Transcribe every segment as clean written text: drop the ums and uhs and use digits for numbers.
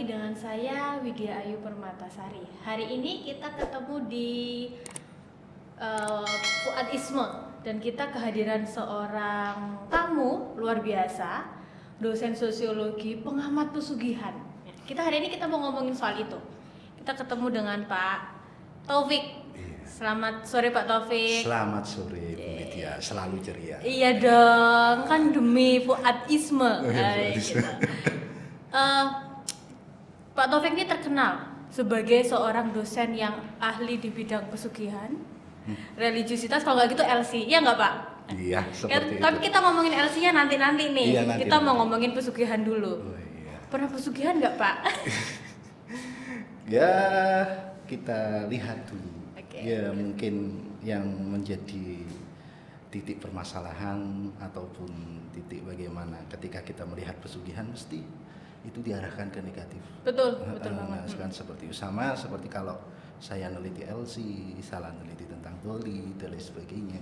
lagi dengan saya Widya Ayu Permatasari. Hari ini kita ketemu di Fuad Isme dan kita kehadiran seorang tamu luar biasa, dosen sosiologi, pengamat pesugihan. Kita hari ini kita mau ngomongin soal itu. Kita ketemu dengan Pak Taufik. Selamat sore Pak Taufik. Selamat sore Bu Widya, selalu ceria. Iya dong, kan demi Fuad Isme. Gitu. Pak Taufik ini terkenal sebagai seorang dosen yang ahli di bidang pesugihan, religiusitas, kalau nggak gitu LC, ya nggak Pak? Iya, seperti itu. Tapi kita ngomongin LC-nya nanti-nanti nih. Iya, nanti. Kita mau ngomongin pesugihan dulu. Oh, iya. Pernah pesugihan nggak Pak? Ya, kita lihat dulu. Oke. Ya, mungkin yang menjadi titik permasalahan ataupun titik bagaimana ketika kita melihat pesugihan mesti itu diarahkan ke negatif. Betul banget. Kan seperti sama seperti kalau saya neliti LC, salah neliti tentang Doli dan lain sebagainya.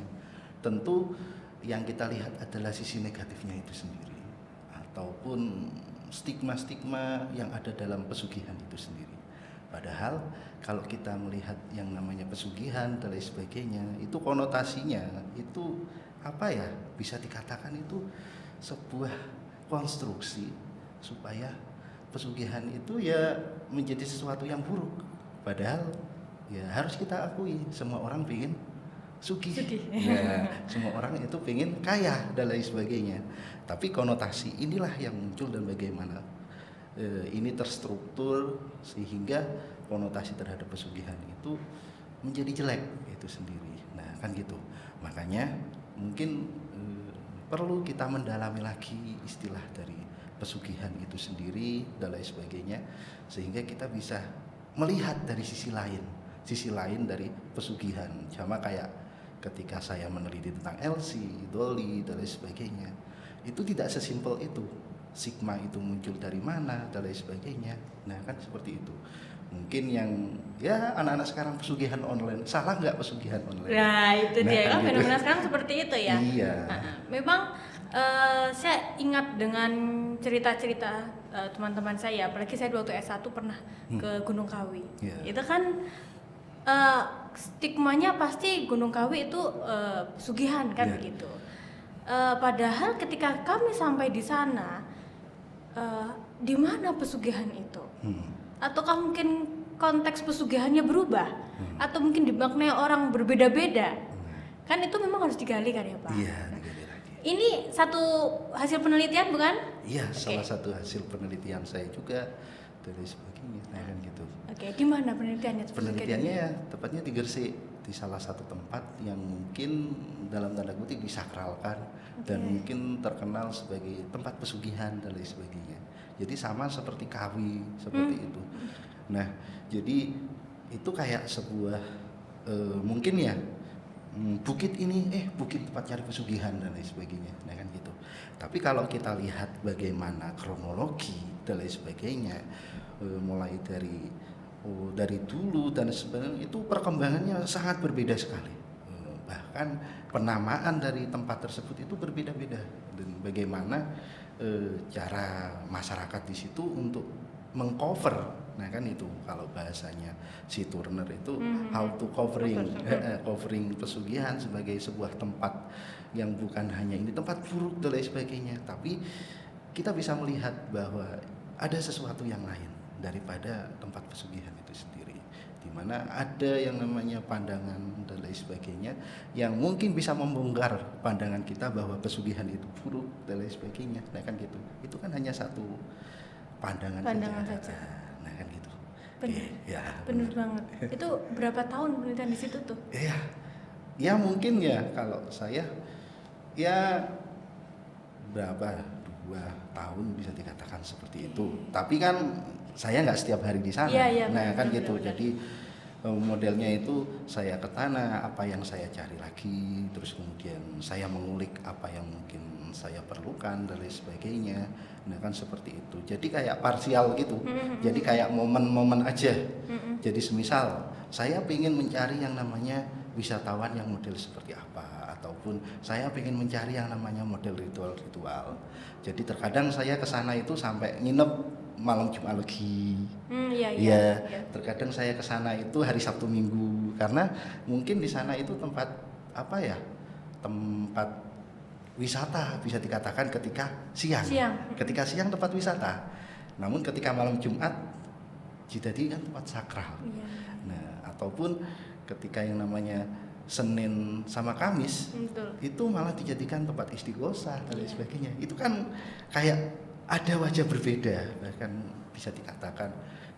Tentu yang kita lihat adalah sisi negatifnya itu sendiri ataupun stigma-stigma yang ada dalam pesugihan itu sendiri. Padahal kalau kita melihat yang namanya pesugihan dan lain sebagainya, itu konotasinya itu apa ya? Bisa dikatakan itu sebuah konstruksi supaya pesugihan itu ya menjadi sesuatu yang buruk. Padahal ya harus kita akui semua orang ingin sugih. Ya, semua orang itu ingin kaya dan lain sebagainya. Tapi konotasi inilah yang muncul dan bagaimana ini terstruktur sehingga konotasi terhadap pesugihan itu menjadi jelek itu sendiri. Nah, kan gitu. Makanya mungkin perlu kita mendalami lagi istilah dari pesugihan itu sendiri dan lain sebagainya sehingga kita bisa melihat dari sisi lain dari pesugihan. Sama kayak ketika saya meneliti tentang LC, Doli dan lain sebagainya, itu tidak sesimpel itu. Sigma itu muncul dari mana dan lain sebagainya. Nah, kan seperti itu. Mungkin yang ya anak-anak sekarang pesugihan online, salah nggak pesugihan online? Nah itu dia kan gitu. fenomena sekarang seperti itu ya. Iya. Memang saya ingat dengan cerita-cerita teman-teman saya, apalagi saya waktu S1 pernah ke Gunung Kawi. Yeah. Itu kan stigmanya pasti Gunung Kawi itu pesugihan kan begitu. Padahal ketika kami sampai di sana, di mana pesugihan itu? Ataukah mungkin konteks pesugihannya berubah? Atau mungkin dimaknai orang berbeda-beda? Kan itu memang harus digali kan ya Pak? Iya, digali lagi. Ini satu hasil penelitian bukan? Iya, salah satu hasil penelitian saya juga dari sebagainya, nah kan gitu. Oke, di mana penelitiannya? Penelitiannya ya tepatnya di Gresik, di salah satu tempat yang mungkin dalam tanda kutip disakralkan dan mungkin terkenal sebagai tempat pesugihan dan lain sebagainya. Jadi sama seperti Kawi seperti itu. Nah, jadi itu kayak sebuah mungkin ya bukit ini bukit tempat cari pesugihan dan lain sebagainya. Nah kan gitu. Tapi kalau kita lihat bagaimana kronologi dan lain sebagainya, mulai dari dulu dan sebagainya itu perkembangannya sangat berbeda sekali. Bahkan penamaan dari tempat tersebut itu berbeda-beda dan bagaimana cara masyarakat di situ untuk mengcover. Nah kan itu kalau bahasanya si Turner itu how to covering pesugihan sebagai sebuah tempat yang bukan hanya ini tempat buruk dan lain sebagainya, tapi kita bisa melihat bahwa ada sesuatu yang lain daripada tempat pesugihan itu sendiri, di mana ada yang namanya pandangan dan lain sebagainya yang mungkin bisa membongkar pandangan kita bahwa pesugihan itu buruk dan lain sebagainya. Nah kan gitu, itu kan hanya satu pandangan saja. Nah kan gitu. Benar. Ya, benar banget. Itu berapa tahun penelitian di situ tuh? Ya mungkin ya kalau saya ya berapa 2 tahun bisa dikatakan seperti itu. Tapi kan saya nggak setiap hari di sana. Nah kan gitu. Jadi modelnya itu saya ke tanah, apa yang saya cari lagi, terus kemudian saya mengulik apa yang mungkin saya perlukan dan lain sebagainya. Nah kan seperti itu. Jadi kayak parsial gitu. Jadi kayak momen-momen aja. Jadi semisal saya ingin mencari yang namanya wisatawan yang model seperti apa, ataupun saya ingin mencari yang namanya model ritual-ritual. Jadi terkadang saya ke sana itu sampai nginep malam Jumat Legi. Iya. Terkadang saya ke sana itu hari Sabtu Minggu karena mungkin di sana itu tempat apa ya? Tempat wisata bisa dikatakan ketika siang. Ketika siang tempat wisata. Namun ketika malam Jumat dijadikan tempat sakral. Iya. Nah, ataupun ketika yang namanya Senin sama Kamis itu malah dijadikan tempat istighosah dan lain sebagainya. Itu kan kayak ada wajah berbeda, bahkan bisa dikatakan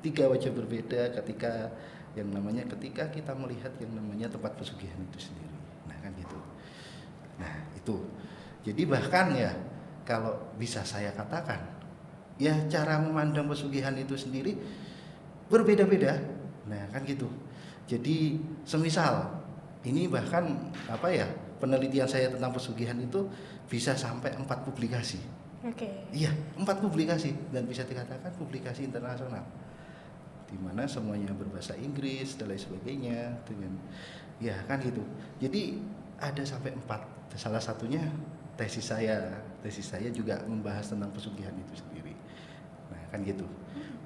3 wajah berbeda ketika kita melihat yang namanya tempat pesugihan itu sendiri. Nah kan gitu. Nah itu. Jadi bahkan ya kalau bisa saya katakan ya cara memandang pesugihan itu sendiri berbeda-beda. Nah kan gitu. Jadi semisal ini bahkan penelitian saya tentang pesugihan itu bisa sampai 4 publikasi. Iya, 4 publikasi dan bisa dikatakan publikasi internasional, di mana semuanya berbahasa Inggris dan lain sebagainya dengan ya kan gitu. Jadi ada sampai 4. Salah satunya tesis saya juga membahas tentang pesugihan itu sendiri. Nah kan gitu.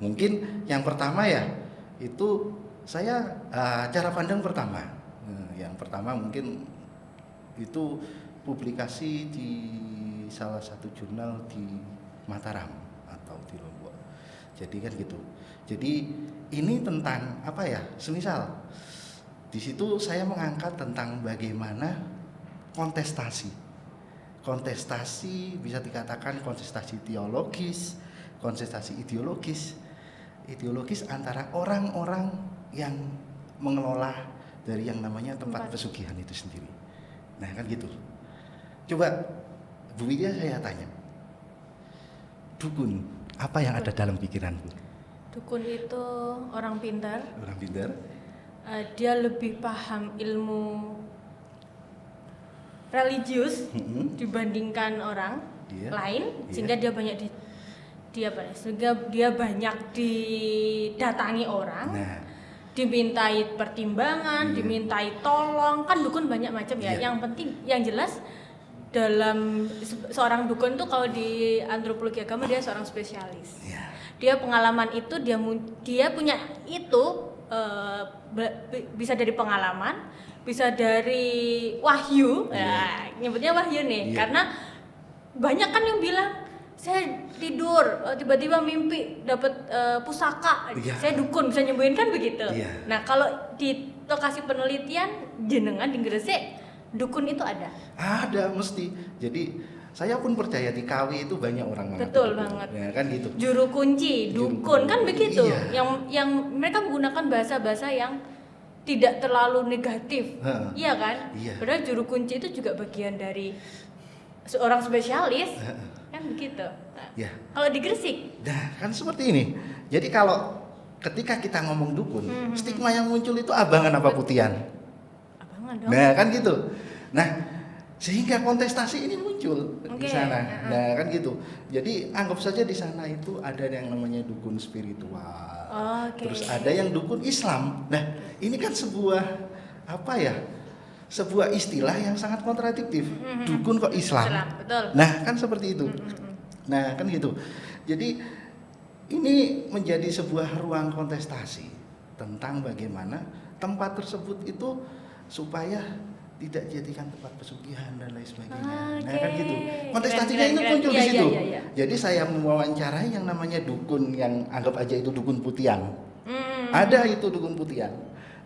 Mungkin yang pertama ya itu saya cara pandang pertama. Yang pertama mungkin itu publikasi di salah satu jurnal di Mataram atau di Lombok. Jadi kan gitu. Jadi ini tentang semisal di situ saya mengangkat tentang bagaimana kontestasi bisa dikatakan kontestasi teologis, kontestasi ideologis antara orang-orang yang mengelola dari yang namanya tempat pesugihan itu sendiri. Nah kan gitu. Coba Bu Widya saya tanya, dukun apa yang ada dalam pikiranmu? Dukun itu orang pintar. Dia lebih paham ilmu religius dibandingkan orang lain, sehingga dia banyak didatangi orang. Dimintai pertimbangan, dimintai tolong, kan dukun banyak macam ya. Yang penting, yang jelas dalam seorang dukun tuh kalau di antropologi agama dia seorang spesialis. Dia pengalaman itu dia punya itu bisa dari pengalaman, bisa dari wahyu. Nyebutnya wahyu nih, karena banyak kan yang bilang saya tidur tiba-tiba mimpi dapat pusaka, saya dukun bisa nyembuhin kan begitu. Nah kalau di lokasi penelitian jenengan di Gresik dukun itu ada mesti. Jadi saya pun percaya di KW itu banyak orang betul banget ya, kan gitu. Juru kunci dukun kan begitu. Yang mereka menggunakan bahasa-bahasa yang tidak terlalu negatif. Iya kan. Padahal juru kunci itu juga bagian dari seorang spesialis. Kan begitu. Kalau di Gresik kan seperti ini. Jadi kalau ketika kita ngomong dukun, stigma yang muncul itu abangan apa putihan? Abangan dong. Nah kan gitu. Nah sehingga kontestasi ini muncul di sana. Nah kan gitu. Jadi anggap saja di sana itu ada yang namanya dukun spiritual. Terus ada yang dukun Islam. Nah ini kan sebuah sebuah istilah yang sangat kontradiktif. Dukun kok Islam? Betul. Nah kan seperti itu. Nah kan gitu. Jadi ini menjadi sebuah ruang kontestasi tentang bagaimana tempat tersebut itu supaya tidak jadikan tempat pesugihan dan lain sebagainya. Nah kan gitu. Kontestasinya itu muncul di situ. Jadi saya mewawancarai yang namanya dukun yang anggap aja itu dukun putihan. Ada itu dukun putihan.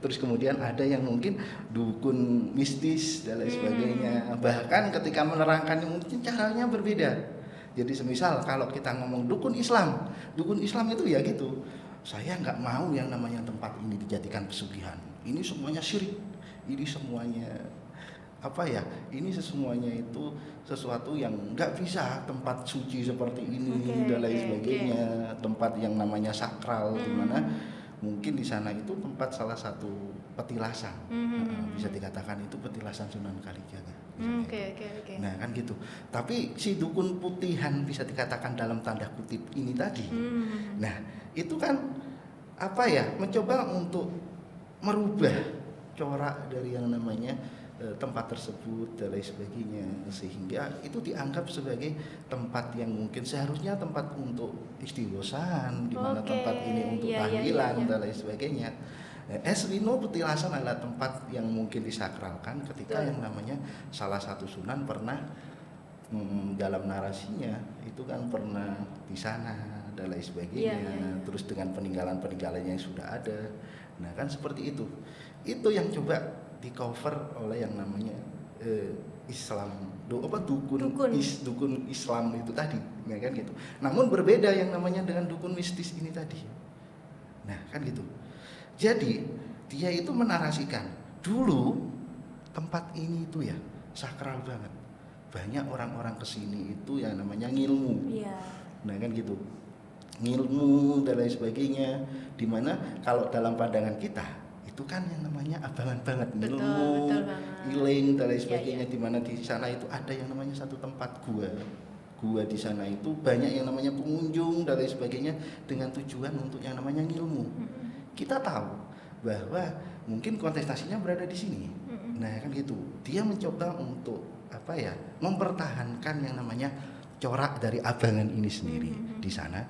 Terus kemudian ada yang mungkin dukun mistis dan lain sebagainya. Bahkan ketika menerangkannya mungkin caranya berbeda. Jadi semisal kalau kita ngomong dukun Islam itu ya gitu. Saya nggak mau yang namanya tempat ini dijadikan pesugihan. Ini semuanya syirik. Ini semuanya ini semuanya itu sesuatu yang nggak bisa tempat suci seperti ini dan lain sebagainya. Tempat yang namanya sakral di mana mungkin di sana itu tempat salah satu petilasan. Bisa dikatakan itu petilasan Sunan Kalijaga. Nah kan gitu. Tapi si dukun putihan bisa dikatakan dalam tanda kutip ini tadi. Nah itu kan mencoba untuk merubah corak dari yang namanya tempat tersebut dan lain sebagainya, sehingga itu dianggap sebagai tempat yang mungkin seharusnya tempat untuk istighosaan, di mana tempat ini untuk tahlilan dan lain sebagainya. As we know, petilasan adalah tempat yang mungkin disakralkan ketika yang namanya salah satu sunan pernah dalam narasinya itu kan pernah di sana dan lain sebagainya, terus dengan peninggalan-peninggalan yang sudah ada. Nah kan seperti itu yang coba di cover oleh yang namanya Islam, dukun Islam itu tadi, ya kan gitu. Namun berbeda yang namanya dengan dukun mistis ini tadi. Nah kan gitu. Jadi dia itu menarasikan dulu tempat ini itu ya sakral banget. Banyak orang-orang kesini itu yang namanya ngilmu. Nah kan gitu. Ngilmu dan lain sebagainya. Dimana kalau dalam pandangan kita itu kan yang namanya abangan banget, ilmu, healing dan lain sebagainya. Di mana di sana itu ada yang namanya satu tempat gua di sana itu banyak yang namanya pengunjung dan lain sebagainya dengan tujuan untuk yang namanya ngilmu. Kita tahu bahwa mungkin kontestasinya berada di sini. Nah kan gitu, dia mencoba untuk mempertahankan yang namanya corak dari abangan ini sendiri di sana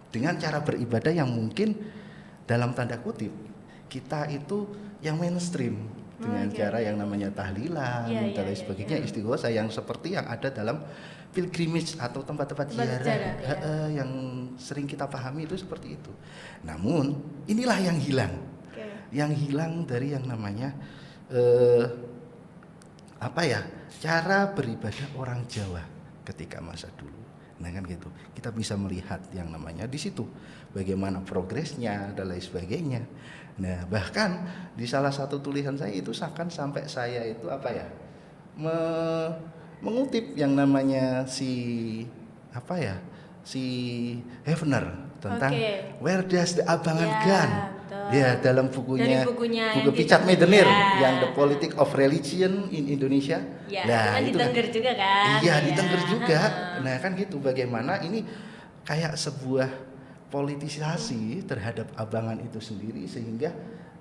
dengan cara beribadah yang mungkin dalam tanda kutip kita itu yang mainstream dengan cara yang namanya tahlilan dan lain sebagainya, istighosah yang seperti yang ada dalam pilgrimage atau tempat-tempat ziarah yang sering kita pahami itu seperti itu. Namun inilah yang hilang, yang hilang dari yang namanya cara beribadah orang Jawa ketika masa dulu. Nah kan gitu, kita bisa melihat yang namanya di situ bagaimana progresnya dan lain sebagainya. Nah bahkan di salah satu tulisan saya itu sampai saya itu mengutip yang namanya si Hefner tentang Where Does the Abangan Gone? Ya dalam buku Picat Medenir yang The Politics of Religion in Indonesia. Nah itu ditengger juga kan? Iya ditengger juga. Nah kan gitu, bagaimana ini kayak sebuah politisasi terhadap abangan itu sendiri sehingga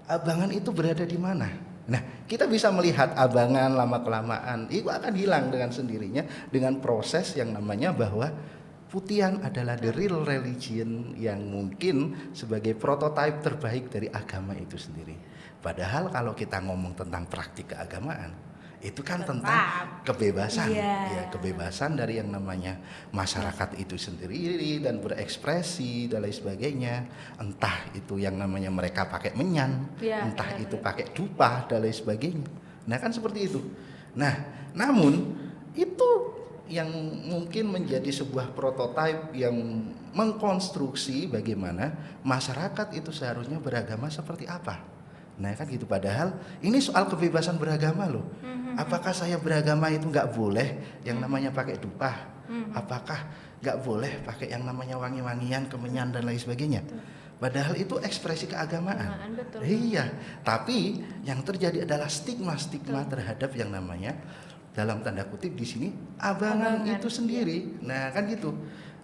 abangan itu berada di mana. Nah kita bisa melihat abangan lama-kelamaan itu akan hilang dengan sendirinya dengan proses yang namanya bahwa putihan adalah the real religion yang mungkin sebagai prototipe terbaik dari agama itu sendiri. Padahal kalau kita ngomong tentang praktik keagamaan itu kan tentang kebebasan, kebebasan dari yang namanya masyarakat itu sendiri dan berekspresi dan lain sebagainya. Entah itu yang namanya mereka pakai menyan, entah itu pakai dupa dan lain sebagainya. Nah kan seperti itu. Nah namun itu yang mungkin menjadi sebuah prototipe yang mengkonstruksi bagaimana masyarakat itu seharusnya beragama seperti apa. Nah kan gitu, padahal ini soal kebebasan beragama loh. Apakah saya beragama itu nggak boleh yang namanya pakai dupa? Apakah nggak boleh pakai yang namanya wangi-wangian, kemenyan dan lain sebagainya? Padahal itu ekspresi keagamaan. Iya, tapi yang terjadi adalah stigma terhadap yang namanya dalam tanda kutip di sini abangan itu sendiri. Nah kan gitu,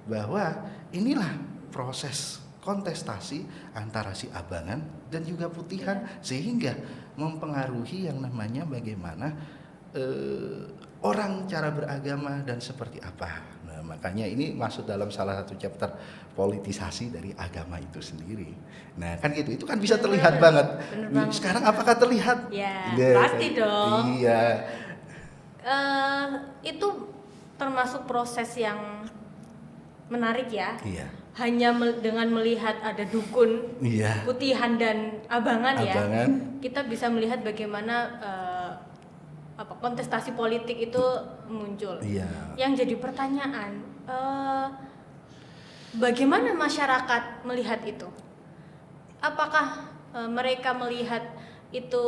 bahwa inilah proses kontestasi antara si abangan dan juga putihan sehingga mempengaruhi yang namanya bagaimana orang cara beragama dan seperti apa. Nah makanya ini masuk dalam salah satu chapter politisasi dari agama itu sendiri. Nah kan gitu, itu kan bisa terlihat banget. Sekarang apakah terlihat? Ya pasti dong. Iya. Itu termasuk proses yang menarik ya. Iya. Hanya dengan melihat ada dukun, putihan dan abangan ya, kita bisa melihat bagaimana kontestasi politik itu muncul. Yang jadi pertanyaan, bagaimana masyarakat melihat itu? Apakah mereka melihat itu,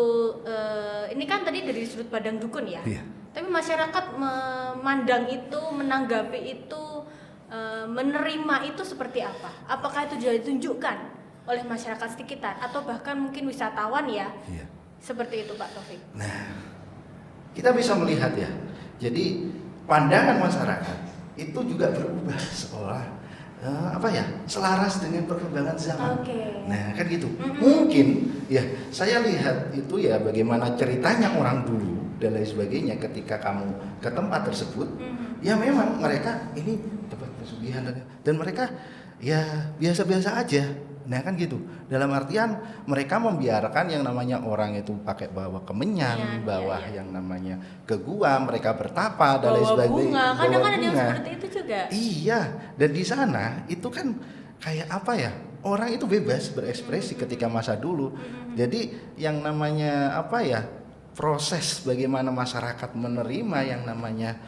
ini kan tadi dari sudut pandang dukun ya, tapi masyarakat memandang itu, menanggapi itu, menerima itu seperti apa? Apakah itu sudah ditunjukkan oleh masyarakat sekitar atau bahkan mungkin wisatawan ya? Seperti itu Pak Taufik. Nah, kita bisa melihat ya. Jadi pandangan masyarakat itu juga berubah seolah selaras dengan perkembangan zaman. Nah, kan gitu. Mungkin ya saya lihat itu ya bagaimana ceritanya orang dulu dan lain sebagainya. Ketika kamu ke tempat tersebut, ya memang mereka ini tempat pesugihan dan mereka ya biasa-biasa aja. Nah kan gitu. Dalam artian mereka membiarkan yang namanya orang itu pakai bawa kemenyan, bawa yang namanya ke gua, mereka bertapa dan lain sebagainya. Bunga, kadang ada yang seperti itu juga. Iya, dan di sana itu kan kayak apa ya? Orang itu bebas berekspresi ketika masa dulu. Jadi yang namanya apa ya? Proses bagaimana masyarakat menerima yang namanya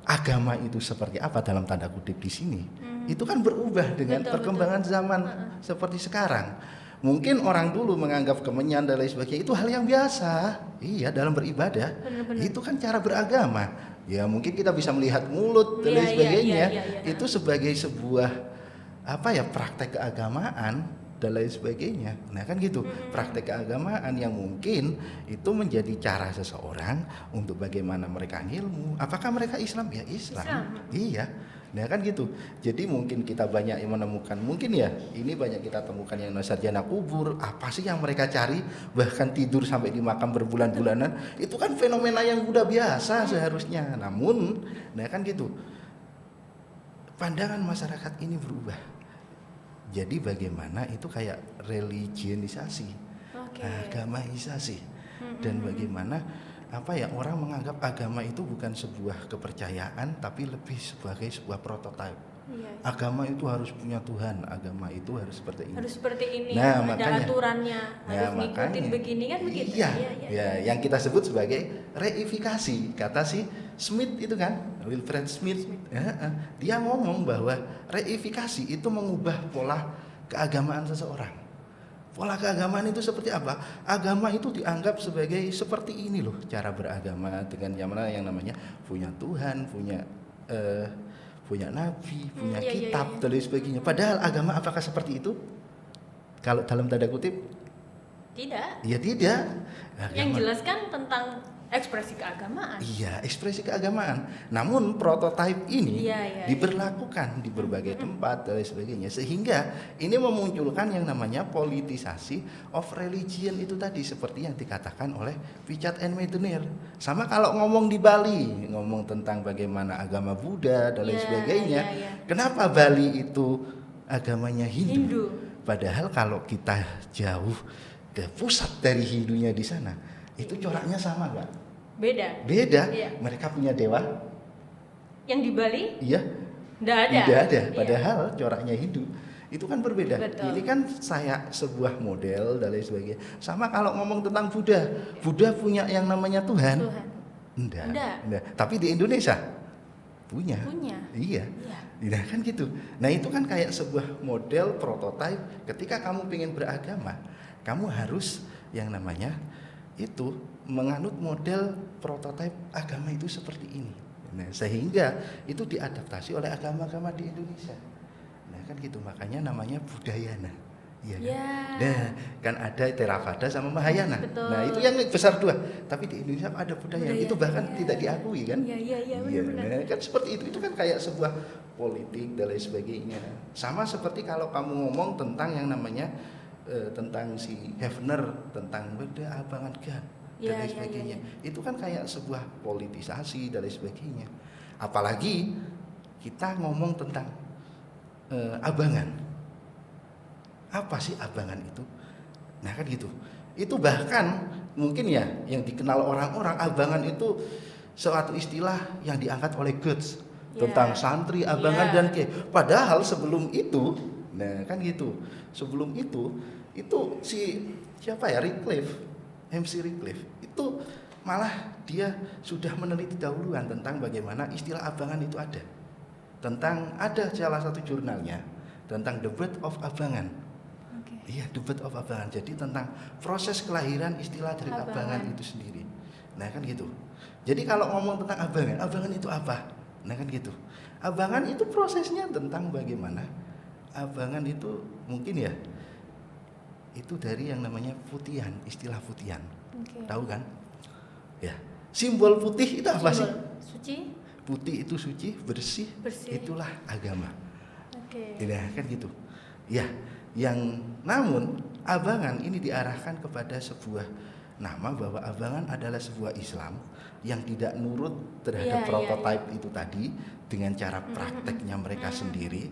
agama itu seperti apa dalam tanda kutip di sini. Itu kan berubah dengan perkembangan zaman seperti sekarang. Mungkin orang dulu menganggap kemenyan dan lain sebagainya itu hal yang biasa. Iya, dalam beribadah. Itu kan cara beragama. Ya mungkin kita bisa melihat mulut dan lain sebagainya. Itu sebagai sebuah apa ya, praktek keagamaan dan lain sebagainya. Nah kan gitu, praktek keagamaan yang mungkin itu menjadi cara seseorang untuk bagaimana mereka ilmu. Apakah mereka Islam? Ya Islam. Iya. Nah kan gitu. Jadi mungkin kita banyak yang menemukan, mungkin ya ini banyak kita temukan yang sarjana kubur. Apa sih yang mereka cari? Bahkan tidur sampai di makam berbulan-bulanan. Itu kan fenomena yang udah biasa seharusnya. Namun, nah kan gitu. Pandangan masyarakat ini berubah. Jadi bagaimana itu kayak religionisasi, agamaisasi, dan bagaimana apa ya, orang menganggap agama itu bukan sebuah kepercayaan tapi lebih sebagai sebuah prototipe. Agama itu harus punya Tuhan, agama itu harus seperti ini. Harus seperti ini. Nah, ada makanya, aturannya, harus ngikutin begini kan begitu. Iya, ya, yang kita sebut sebagai reifikasi. Kata si Smith itu kan, Wilfred Smith. Dia ngomong bahwa reifikasi itu mengubah pola keagamaan seseorang. Pola keagamaan itu seperti apa? Agama itu dianggap sebagai seperti ini loh cara beragama, dengan yang namanya punya Tuhan, punya nabi, punya kitab dan lain sebagainya. Padahal agama apakah seperti itu? Kalau dalam tanda kutip? Tidak. Ya tidak. Yang jelaskan tentang ekspresi keagamaan. Iya, ekspresi keagamaan. Namun prototipe ini diberlakukan di berbagai tempat dan lain sebagainya, sehingga ini memunculkan yang namanya politisasi of religion itu tadi, seperti yang dikatakan oleh Richard N. Meitner. Sama kalau ngomong di Bali, ngomong tentang bagaimana agama Buddha dan lain sebagainya. Kenapa Bali itu agamanya Hindu? Padahal kalau kita jauh ke pusat dari Hindunya di sana, itu coraknya sama, Pak. Beda. Iya. Mereka punya dewa. Yang di Bali? Iya. Tidak ada. Padahal coraknya Hindu. Itu kan berbeda. Betul. Ini kan saya sebuah model dan lain sebagainya. Sama kalau ngomong tentang Buddha. Buddha punya yang namanya Tuhan. Enggak. Tapi di Indonesia punya. Iya. Nah kan gitu. Nah itu kan kayak sebuah model prototipe. Ketika kamu ingin beragama, kamu harus yang namanya itu menganut model prototipe agama itu seperti ini. Nah, sehingga itu diadaptasi oleh agama-agama di Indonesia. Nah, kan gitu, makanya namanya Budayana. Iya kan? Nah, kan ada Theravada sama Mahayana. Betul. Nah, itu yang besar dua. Tapi di Indonesia ada Budayana. Itu bahkan tidak diakui kan? Iya, benar. Nah, kan seperti itu. Itu kan kayak sebuah politik dan lain sebagainya. Sama seperti kalau kamu ngomong tentang yang namanya tentang si Hefner, tentang Beda Abangan God dan lain sebagainya. Itu kan kayak sebuah politisasi dan lain sebagainya. Apalagi kita ngomong tentang abangan. Apa sih abangan itu? Nah kan gitu. Itu bahkan mungkin ya yang dikenal orang-orang, abangan itu suatu istilah yang diangkat oleh Götz tentang santri, abangan dan kiai. Padahal sebelum itu, nah kan gitu. Sebelum itu si siapa ya, MC Radcliffe itu malah dia sudah meneliti dahuluan tentang bagaimana istilah abangan itu ada. Ada salah satu jurnalnya tentang The Birth of Abangan. Iya, The Birth of Abangan. Jadi tentang proses kelahiran istilah dari abangan itu sendiri. Nah kan gitu. Jadi kalau ngomong tentang abangan itu apa? Nah kan gitu. Abangan itu prosesnya tentang bagaimana abangan itu mungkin ya itu dari yang namanya putihan, istilah putihan. Tahu kan? Ya. Simbol putih itu apa sih? Suci. Putih itu suci, bersih. Itulah agama. Nah, kan gitu. Ya, yang namun abangan ini diarahkan kepada sebuah nama bahwa Abangan adalah sebuah Islam yang tidak nurut terhadap prototipe itu tadi dengan cara prakteknya mereka sendiri,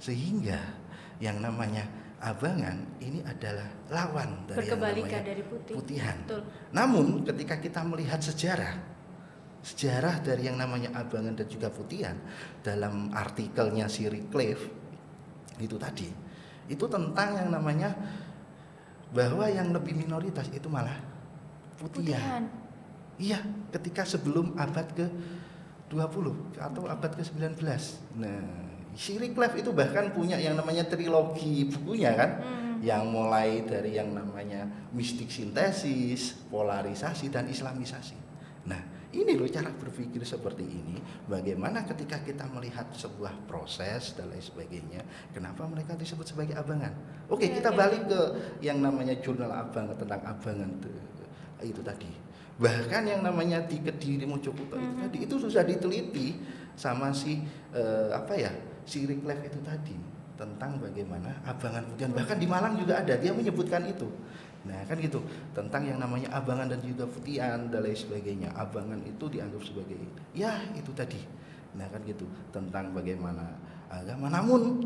sehingga yang namanya Abangan ini adalah lawan dari yang namanya dari putihan. Betul. Namun ketika kita melihat sejarah dari yang namanya Abangan dan juga putihan dalam artikelnya si Wycliffe itu tadi, itu tentang yang namanya bahwa yang lebih minoritas itu malah putihan. Iya, ketika sebelum abad ke-20 atau abad ke-19. Nah, si Wycliffe itu bahkan punya yang namanya trilogi bukunya kan, yang mulai dari yang namanya mistik sintesis, polarisasi dan islamisasi. Nah, ini loh cara berpikir seperti ini. Bagaimana ketika kita melihat sebuah proses dan lain sebagainya, kenapa mereka disebut sebagai Abangan? Oke, kita balik ke yang namanya jurnal Abangan, tentang Abangan itu tadi. Bahkan yang namanya di Kediri Mojokerto itu tadi, itu sudah diteliti sama si si Wycliffe itu tadi, tentang bagaimana Abangan putihan. Bahkan di Malang juga ada, dia menyebutkan itu. Nah kan gitu, tentang yang namanya Abangan dan juga putihan dan lain sebagainya. Abangan itu dianggap sebagai ya itu tadi. Nah kan gitu, tentang bagaimana agama. Namun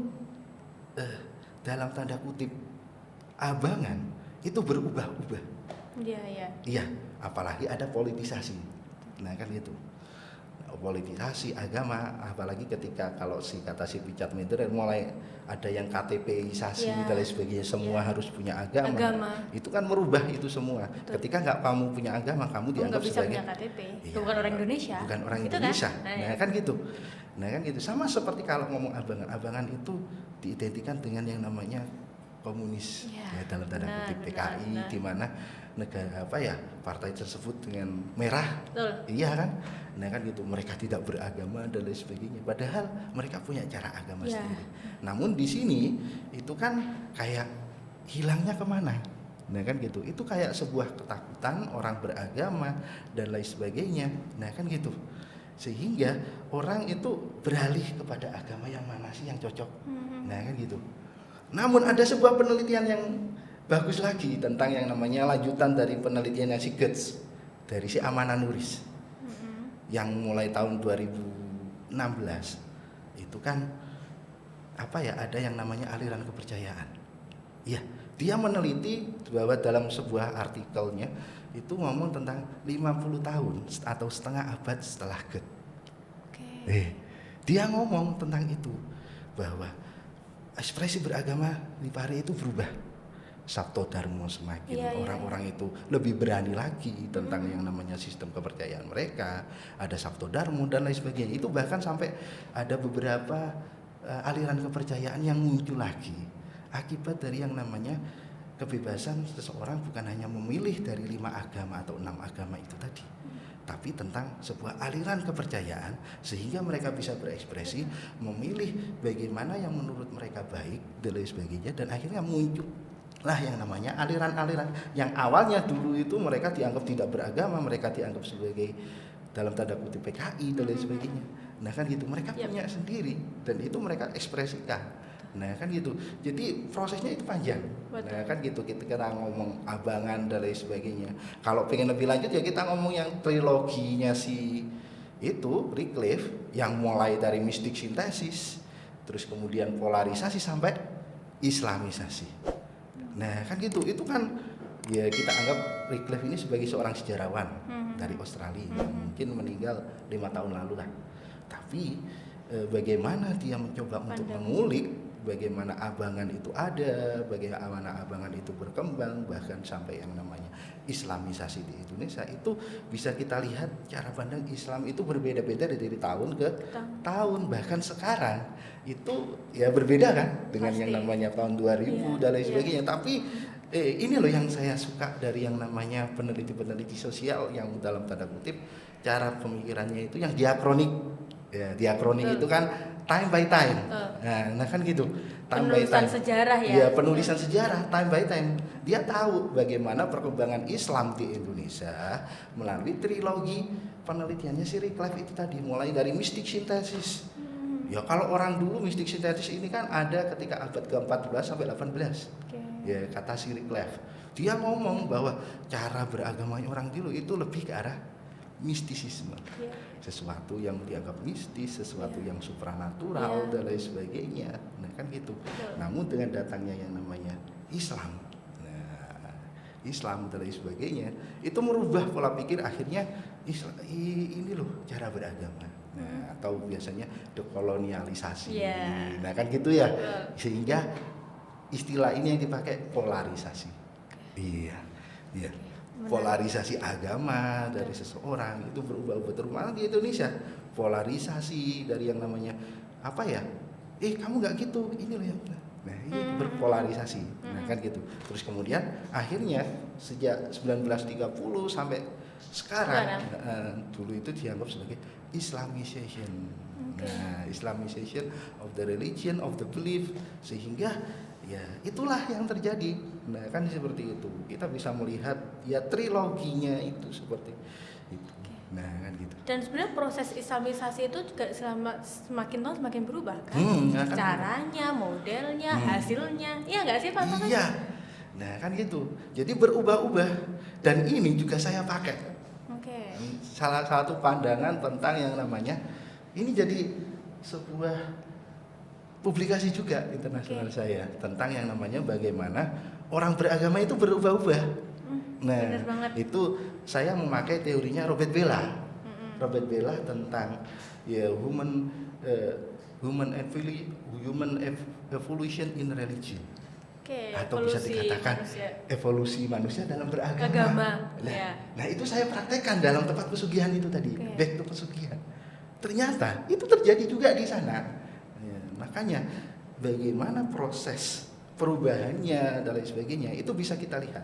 dalam tanda kutip Abangan itu berubah-ubah. Iya, apalagi ada politisasi. Nah kan gitu, politisasi agama, apalagi ketika kalau kata si Richard Meder mulai ada yang KTP-isasi dan lain sebagainya, semua harus punya agama. Itu kan merubah itu semua. Betul. Ketika nggak kamu punya agama, kamu dianggap sebagai KTP. Bukan orang Indonesia. Bukan orang Indonesia. Kan? Nah kan gitu. Sama seperti kalau ngomong Abangan itu diidentikan dengan yang namanya komunis, dalam tanda kutip PKI, di mana negara partai tersebut dengan merah. Betul. Iya kan? Nah kan gitu, mereka tidak beragama dan lain sebagainya, padahal mereka punya cara agama sendiri. Namun di sini itu kan kayak hilangnya kemana? Nah kan gitu, itu kayak sebuah ketakutan orang beragama dan lain sebagainya. Nah kan gitu, sehingga orang itu beralih kepada agama yang mana sih yang cocok. Nah kan gitu. Namun ada sebuah penelitian yang bagus lagi tentang yang namanya lanjutan dari penelitiannya si Goetz, dari si Amana Nuris, yang mulai tahun 2016 itu kan ada yang namanya aliran kepercayaan. Ya, dia meneliti bahwa dalam sebuah artikelnya itu ngomong tentang 50 tahun atau setengah abad setelah Goetz. Dia ngomong tentang itu, bahwa ekspresi beragama di Pare itu berubah. Sabto Dharma semakin orang-orang itu lebih berani lagi tentang yang namanya sistem kepercayaan mereka. Ada Sabto Dharma dan lain sebagainya. Itu bahkan sampai ada beberapa aliran kepercayaan yang muncul lagi akibat dari yang namanya kebebasan seseorang bukan hanya memilih dari 5 agama atau 6 agama itu tadi, tapi tentang sebuah aliran kepercayaan sehingga mereka bisa berekspresi, memilih bagaimana yang menurut mereka baik dan lain sebagainya, dan akhirnya muncul lah yang namanya aliran-aliran yang awalnya dulu itu mereka dianggap tidak beragama, mereka dianggap sebagai dalam tanda kutip PKI dan lain sebagainya. Nah kan gitu, mereka punya sendiri dan itu mereka ekspresikan. Nah kan gitu, jadi prosesnya itu panjang. Betul. Nah kan gitu, kita ngomong Abangan dan lain sebagainya. Kalau pengen lebih lanjut ya kita ngomong yang triloginya si itu Wycliffe, yang mulai dari mistik sintesis, terus kemudian polarisasi sampai islamisasi. Nah kan gitu, itu kan ya kita anggap Wycliffe ini sebagai seorang sejarawan dari Australia yang mungkin meninggal 5 tahun lalu lah. Tapi bagaimana dia mencoba untuk mengulik bagaimana Abangan itu ada, bagaimana Abangan itu berkembang, bahkan sampai yang namanya islamisasi di Indonesia, itu bisa kita lihat cara pandang Islam itu berbeda-beda dari tahun ke tahun. Bahkan sekarang itu ya berbeda kan dengan yang namanya tahun 2000 dan lain sebagainya. Tapi ini loh yang saya suka dari yang namanya peneliti-peneliti sosial yang dalam tanda kutip cara pemikirannya itu yang diakronik. Ya, diakronik itu kan time by time. Nah kan gitu. Time by time. Sejarah ya. Iya, penulisan sejarah time by time. Dia tahu bagaimana perkembangan Islam di Indonesia melalui trilogi penelitiannya si Wycliffe itu tadi, mulai dari mistik sintesis. Ya kalau orang dulu mistik sintesis ini kan ada ketika abad ke-14 sampai 18. Ya kata si Wycliffe. Dia ngomong bahwa cara beragamanya orang dulu itu lebih ke arah mistisisme. Iya. Sesuatu yang dianggap mistis, sesuatu Iya. yang supranatural Iya. dan lain sebagainya. Nah, kan gitu. Betul. Namun dengan datangnya yang namanya Islam, nah, Islam dan lain sebagainya, itu merubah pola pikir akhirnya ini loh cara beragama. Nah, atau biasanya dekolonialisasi. Iya. Nah, kan gitu ya. Betul. Sehingga istilah ini yang dipakai polarisasi. Iya. Iya. Menarik. Polarisasi agama dari seseorang itu berubah-ubah terus. Malah di Indonesia polarisasi dari yang namanya apa ya? Kamu nggak gitu, ini loh yang benar. Nah, ini berpolarisasi. Nah, kan gitu. Terus kemudian akhirnya sejak 1930 sampai sekarang. Dulu itu dianggap sebagai Islamization. Nah, Islamization of the religion, of the belief, sehingga ya itulah yang terjadi. Nah, kan seperti itu. Kita bisa melihat ya triloginya itu seperti itu. Nah, kan gitu. Dan sebenarnya proses Islamisasi itu juga semakin tahun semakin berubah kan? Nah, kan Caranya, modelnya, hasilnya. Iya nggak sih Pak Taufik? iya. Nah, kan gitu. Jadi berubah-ubah dan ini juga saya pakai. Oke. Salah satu pandangan tentang yang namanya ini jadi sebuah publikasi juga internasional saya tentang yang namanya bagaimana orang beragama itu berubah-ubah. Nah, bener banget. itu saya memakai teorinya Robert Bellah. Robert Bellah tentang ya human evolution in religion. Oke, Atau bisa dikatakan evolusi manusia dalam beragama. Nah, itu saya praktekkan dalam tempat pesugihan itu tadi, back to pesugihan. Ternyata itu terjadi juga di sana. Ya, makanya bagaimana proses perubahannya dan lain sebagainya itu bisa kita lihat.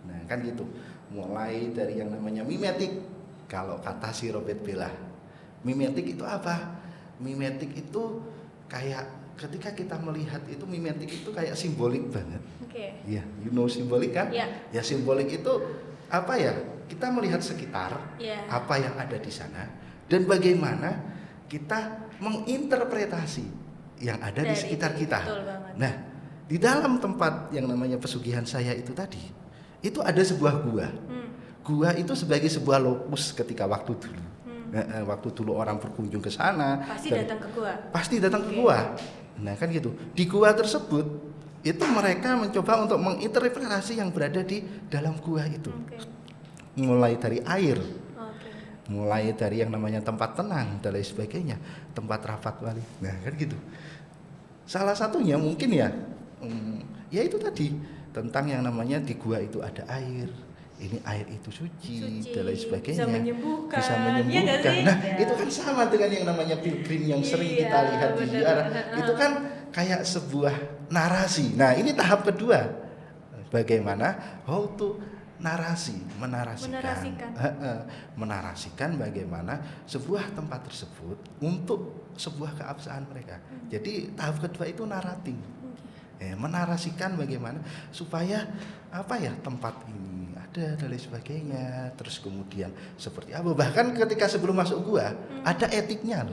Nah, kan gitu. Mulai dari yang namanya mimetik, kalau kata si Robert Bellah. Mimetik itu apa? Mimetik itu kayak ketika kita melihat itu mimetik itu kayak simbolik banget. Ya, you know simbolik kan? Ya, simbolik itu apa ya? Kita melihat sekitar apa yang ada di sana dan bagaimana kita menginterpretasi yang ada di sekitar kita. Nah, di dalam tempat yang namanya pesugihan saya itu tadi, itu ada sebuah gua. Gua itu sebagai sebuah lokus ketika waktu dulu. Waktu dulu orang berkunjung ke sana, pasti datang ke gua. Nah, kan gitu. Di gua tersebut itu mereka mencoba untuk menginterpretasi yang berada di dalam gua itu. Mulai dari air, mulai dari yang namanya tempat tenang dan lain sebagainya, tempat rapat wali. Nah, kan gitu. Salah satunya mungkin ya itu tadi tentang yang namanya di gua itu ada air. Ini air itu suci dan lain sebagainya. Bisa menyembuhkan. Nah, itu kan sama dengan yang namanya pilgrim yang sering kita lihat di ziarah. Itu kan kayak sebuah narasi. Nah, ini tahap kedua. Bagaimana how to menarasikan bagaimana sebuah tempat tersebut untuk sebuah keabsahan mereka. Jadi tahap kedua itu narating. Menarasikan bagaimana supaya apa ya tempat ini ada dan lain sebagainya. Terus kemudian seperti apa? Bahkan ketika sebelum masuk gua ada etiknya loh.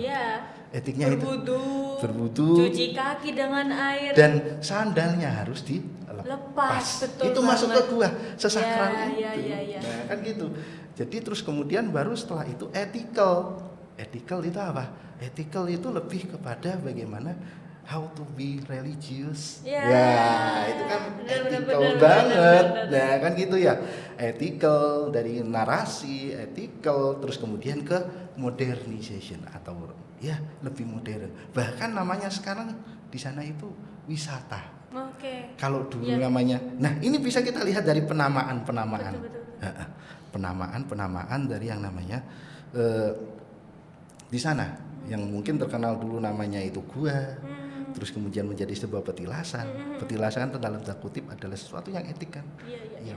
Etiknya berwudu, cuci kaki dengan air dan sandalnya harus dilepas. Itu masuk ke gua sesakral itu. Nah, kan gitu. Jadi terus kemudian baru setelah itu ethical. Ethical itu apa? Ethical itu lebih kepada bagaimana how to be religious. Itu kan ethical banget. Nah, kan gitu ya. Ethical dari narasi, ethical terus kemudian ke modernization atau ya lebih modern. Bahkan namanya sekarang di sana itu wisata. Kalau dulu namanya. Nah, ini bisa kita lihat dari penamaan. Penamaan dari yang namanya di sana yang mungkin terkenal dulu namanya itu gua. Terus kemudian menjadi sebuah petilasan. Petilasan dalam tanda kutip adalah sesuatu yang etik kan.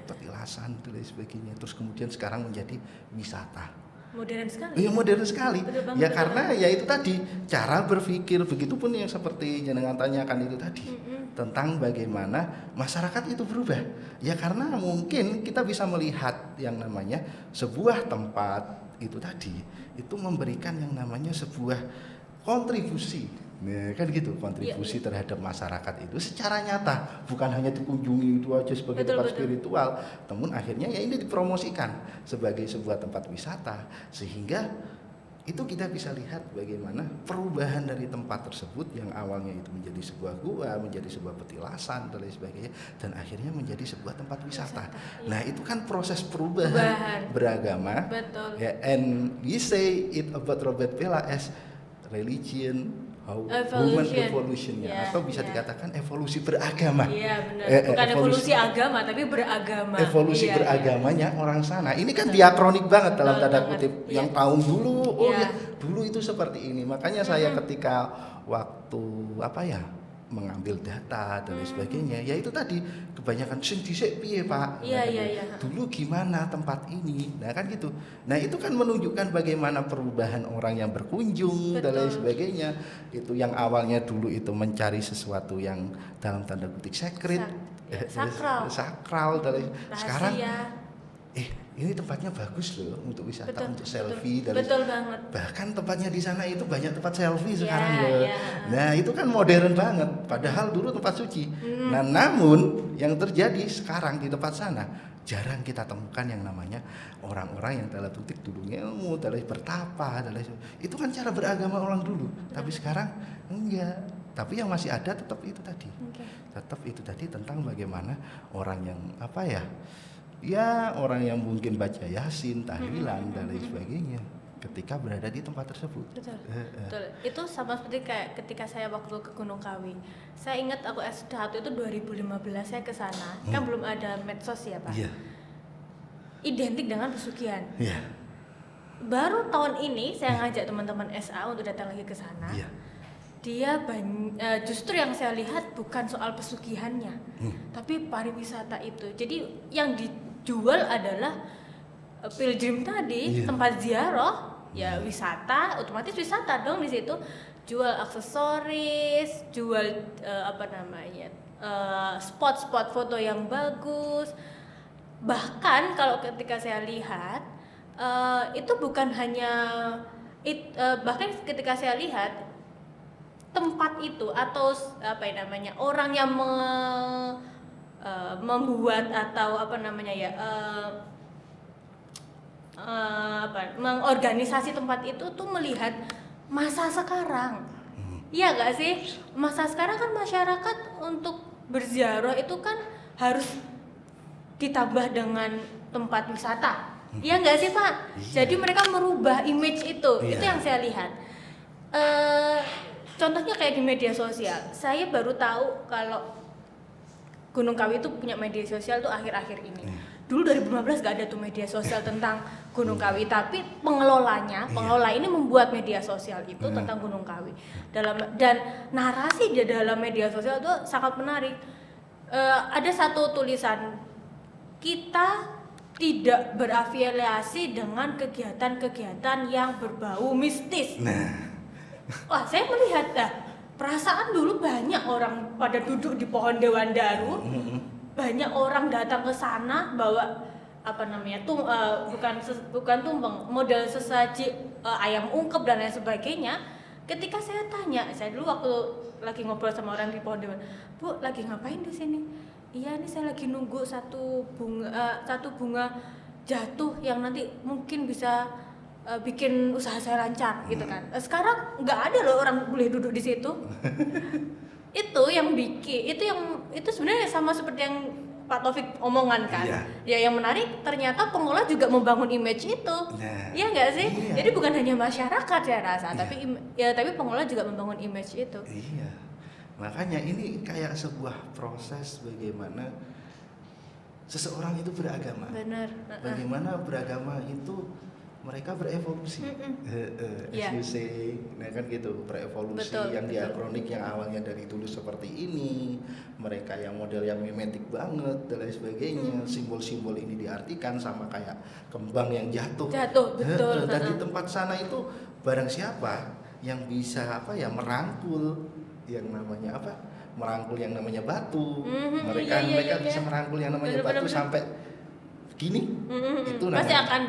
Petilasan dan lain sebagainya. Terus kemudian sekarang menjadi wisata. Modern sekali. Iya, modern sekali. Ya karena ya itu tadi cara berpikir, begitupun yang seperti jenengan tanyakan itu tadi. Tentang bagaimana masyarakat itu berubah. Ya karena mungkin kita bisa melihat yang namanya sebuah tempat itu tadi itu memberikan yang namanya sebuah kontribusi Nah, kan gitu kontribusi terhadap masyarakat itu secara nyata, bukan hanya dikunjungi itu aja sebagai Betul, tempat betul. spiritual, namun akhirnya ya ini dipromosikan sebagai sebuah tempat wisata, sehingga itu kita bisa lihat bagaimana perubahan dari tempat tersebut yang awalnya itu menjadi sebuah gua, menjadi sebuah petilasan dan lain sebagainya, dan akhirnya menjadi sebuah tempat wisata. Nah, itu kan proses perubahan beragama. Betul. Ya, and we say it about Robert Vela as religion, human evolution-nya, atau bisa dikatakan evolusi beragama. Iya, benar. Bukan evolusi agama, tapi beragama. Evolusi beragamanya orang sana. Ini kan diakronik banget dalam tanda kutip. Yang tahun dulu, dulu itu seperti ini. Makanya saya ketika waktu mengambil data dan lain sebagainya, ya itu tadi kebanyakan sing dhisik piye Pak. Iya. Dulu gimana tempat ini, nah kan gitu. Nah itu kan menunjukkan bagaimana perubahan orang yang berkunjung dan lain sebagainya. Itu yang awalnya dulu itu mencari sesuatu yang dalam tanda kutip sacred, sakral dan lain. Sekarang ini tempatnya bagus loh untuk wisata, untuk selfie dan banget. Bahkan tempatnya di sana itu banyak tempat selfie sekarang loh. Nah, itu kan modern banget padahal dulu tempat suci. Nah, namun yang terjadi sekarang di tempat sana jarang kita temukan yang namanya orang-orang yang dalam kutip dulu ilmu, dalam bertapa, dalam itu kan cara beragama orang dulu. Tapi sekarang enggak. Tapi yang masih ada tetap itu tadi. Tetap itu tadi tentang bagaimana orang yang orang yang mungkin baca Yasin, tahlilan dan lain sebagainya ketika berada di tempat tersebut. Betul. Itu sama seperti kayak ketika saya waktu ke Gunung Kawi. Saya ingat aku S1 itu 2015 saya ke sana. Kan belum ada medsos ya, Pak. Iya. Identik dengan pesugihan. Iya. Baru tahun ini saya ngajak teman-teman SA untuk datang lagi ke sana. Iya. Dia justru yang saya lihat bukan soal pesugihannya, tapi pariwisata itu. Jadi yang dijual adalah pilgrim tadi, tempat ziarah, ya wisata, otomatis wisata dong di situ. Jual aksesoris, jual spot-spot foto yang bagus. Bahkan kalau ketika saya lihat itu bukan hanya bahkan ketika saya lihat tempat itu atau orang yang membuat atau mengorganisasi tempat itu tuh melihat masa sekarang. Iya gak sih? Masa sekarang kan masyarakat untuk berziarah itu kan harus ditambah dengan tempat wisata. Iya gak sih Pak? Jadi mereka merubah image itu. Itu yang saya lihat. Contohnya kayak di media sosial, saya baru tahu kalau Gunung Kawi itu punya media sosial tuh akhir-akhir ini. Dulu 2015 gak ada tuh media sosial tentang Gunung Kawi, tapi pengelola ini membuat media sosial itu tentang Gunung Kawi. Dan narasi di dalam media sosial itu sangat menarik. Ada satu tulisan, kita tidak berafiliasi dengan kegiatan-kegiatan yang berbau mistis. Wah, saya melihat perasaan dulu banyak orang pada duduk di pohon Dewan Daru, banyak orang datang ke sana bawa bukan tumpeng, model sesaji ayam ungkep dan lain sebagainya. Ketika saya tanya, saya dulu waktu lagi ngobrol sama orang di pohon Dewan, Bu, lagi ngapain di sini? Iya, ini saya lagi nunggu satu bunga jatuh yang nanti mungkin bisa bikin usaha saya lancar gitu kan. Sekarang nggak ada loh orang boleh duduk di situ. Itu yang bikin, itu sebenarnya sama seperti yang Pak Taufik omongan kan. Ya yang menarik ternyata pengelola juga membangun image itu. Iya nggak sih? Jadi bukan hanya masyarakat saya rasa, tapi pengelola juga membangun image itu. Iya. Makanya ini kayak sebuah proses bagaimana seseorang itu beragama. Benar. Bagaimana beragama itu mereka berevolusi, as you say, nah kan gitu, berevolusi. Yang diakronik yang awalnya dari dulu seperti ini, mereka yang model yang mimetik banget dan lain sebagainya. Simbol-simbol ini diartikan sama kayak kembang yang jatuh, betul. Dan di tempat sana itu barang siapa yang bisa merangkul yang namanya merangkul yang namanya batu, mereka bisa merangkul yang namanya batu sampai gini, itu pasti namanya akan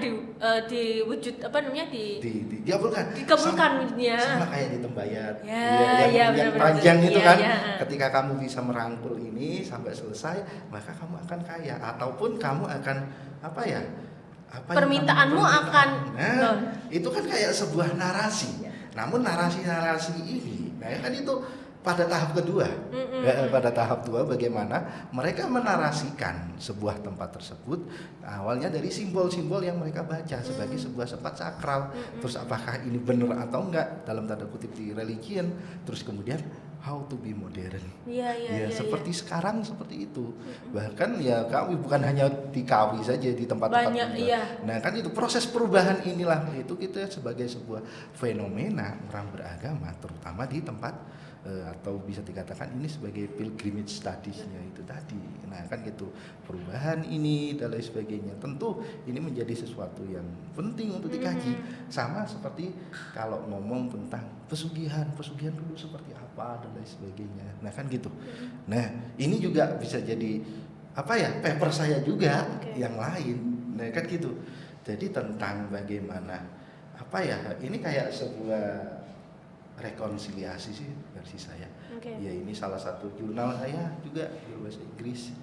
diwujud apa namanya dikabulkan. dikabulkan ya. Sama kayak di tembayat. Ya, yang benar-benar. panjang itu Ya, kan. ya. Ketika kamu bisa merangkul ini sampai selesai, maka kamu akan kaya ataupun kamu akan apa ya? Permintaanmu akan itu kan kayak sebuah narasi. Namun narasi-narasi ini, nah kan itu pada tahap kedua. Pada tahap kedua bagaimana mereka menarasikan sebuah tempat tersebut awalnya dari simbol-simbol yang mereka baca sebagai sebuah tempat sakral. Terus apakah ini benar atau enggak dalam tanda kutip di religion, terus kemudian how to be modern. Iya, seperti sekarang seperti itu. Bahkan ya Kawi bukan hanya di Kawi saja di tempat-tempat banyak, juga. iya. Nah, kan itu proses perubahan inilah itu kita sebagai sebuah fenomena orang beragama terutama di tempat atau bisa dikatakan ini sebagai pilgrimage studies-nya itu tadi. Nah, kan gitu. Perubahan ini dan lain sebagainya. Tentu ini menjadi sesuatu yang penting untuk dikaji. Sama seperti kalau ngomong tentang pesugihan dulu seperti apa dan lain sebagainya. Nah, kan gitu. Nah, ini juga bisa jadi apa ya? Paper saya juga yang lain. Nah, kan gitu. Jadi tentang bagaimana apa ya? Ini kayak sebuah rekonsiliasi sih versi saya. Ya ini salah satu jurnal saya juga berbahasa Inggris.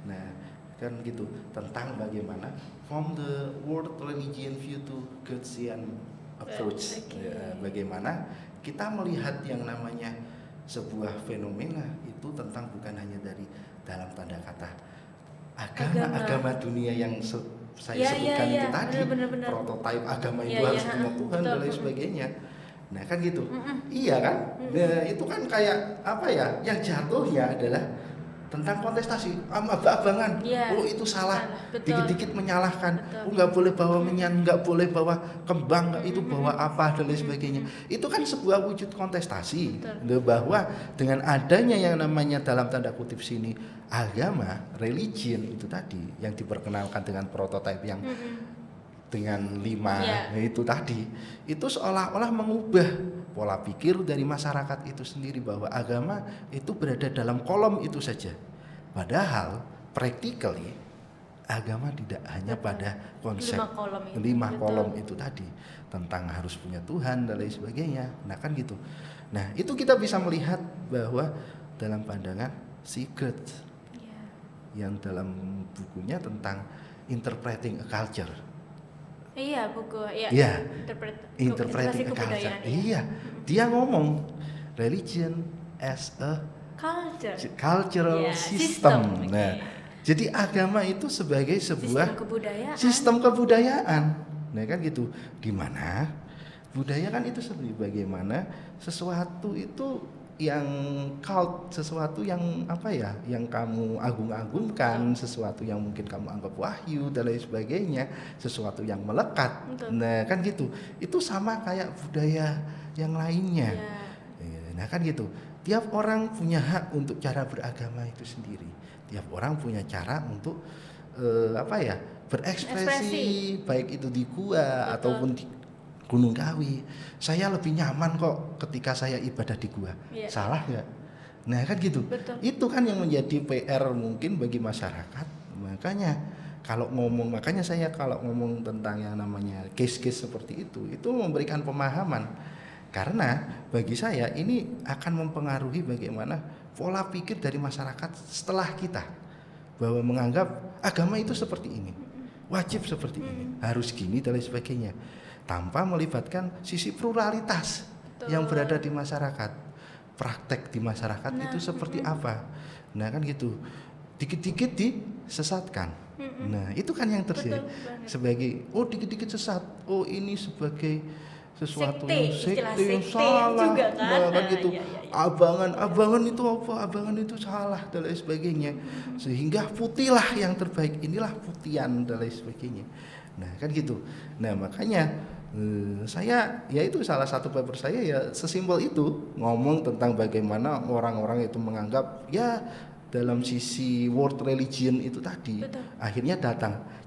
Nah, kan gitu tentang bagaimana from the world religion view to Goethean approach. Ya, bagaimana kita melihat yang namanya sebuah fenomena itu tentang bukan hanya dari dalam tanda kata agama dunia yang saya sebutkan itu tadi, bener. Prototipe agama itu harus punya Tuhan dan lain sebagainya. Nah, kan gitu. Iya kan? Nah, itu kan kayak apa ya? Yang jatuhnya adalah tentang kontestasi, abang-abangan. Oh, itu salah. Dikit-dikit menyalahkan. Oh, nggak boleh bawa menyan, nggak boleh bawa kembang, itu bawa apa dan lain sebagainya. Itu kan sebuah wujud kontestasi. Bahwa dengan adanya yang namanya dalam tanda kutip sini agama, religion itu tadi yang diperkenalkan dengan prototipe yang dengan 5 itu tadi, itu seolah-olah mengubah pola pikir dari masyarakat itu sendiri bahwa agama itu berada dalam kolom itu saja. Padahal practically agama tidak hanya pada konsep 5 kolom itu tadi tentang harus punya Tuhan dan lain sebagainya. Nah, kan gitu. Nah, itu kita bisa melihat bahwa dalam pandangan Secret yang dalam bukunya tentang interpreting a culture. Iya, buku interpreting a culture. Iya, dia ngomong religion as a cultural system. Nah, jadi agama itu sebagai sebuah sistem kebudayaan. Nah, kan gitu. Di mana budaya kan itu sebenarnya bagaimana sesuatu itu yang cult, sesuatu yang apa ya, yang kamu agung-agungkan, sesuatu yang mungkin kamu anggap wahyu dan lain sebagainya, sesuatu yang melekat. Nah, kan gitu. Itu sama kayak budaya yang lainnya. Nah, kan gitu. Tiap orang punya hak untuk cara beragama itu sendiri. Tiap orang punya cara untuk berekspresi, baik itu di gua ataupun di Gunung Kawi. Saya lebih nyaman kok ketika saya ibadah di gua. Salah nggak? Nah, kan gitu. Itu kan yang menjadi PR mungkin bagi masyarakat. Makanya saya kalau ngomong tentang yang namanya case-case seperti itu memberikan pemahaman. Karena bagi saya ini akan mempengaruhi bagaimana pola pikir dari masyarakat setelah kita, bahwa menganggap agama itu seperti ini, wajib seperti ini, harus gini dan lain sebagainya, tanpa melibatkan sisi pluralitas yang berada di masyarakat, praktek di masyarakat itu seperti apa. Nah, kan gitu, dikit-dikit disesatkan. Nah, itu kan yang terjadi sebagai dikit-dikit sesat, ini sebagai sesuatu sekte yang salah juga kan gitu. Abangan itu apa, abangan itu salah dan lain sebagainya, sehingga putihlah yang terbaik, inilah putihan dan lain sebagainya. Nah, kan gitu. Nah, makanya saya, ya itu salah satu paper saya ya sesimpel itu, ngomong tentang bagaimana orang-orang itu menganggap ya dalam sisi world religion itu tadi. Akhirnya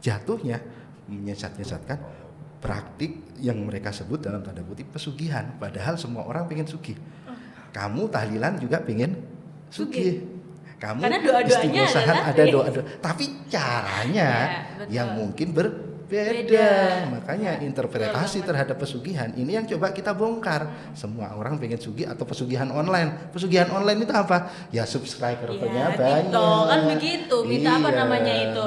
jatuhnya menyesatkan praktik yang mereka sebut dalam tanda kutip pesugihan, padahal semua orang pengen sugih. Kamu tahlilan juga pengen sugih. Kamu karena doa-doanya istighosahan adalah ada doa-doa, tapi caranya betul. yang mungkin berbeda. Makanya interpretasi terhadap pesugihan ini yang coba kita bongkar. Semua orang pengen sugih atau pesugihan online. Pesugihan online itu apa? Ya subscribernya banyak. TikTok kan begitu. Minta apa Iya. namanya itu?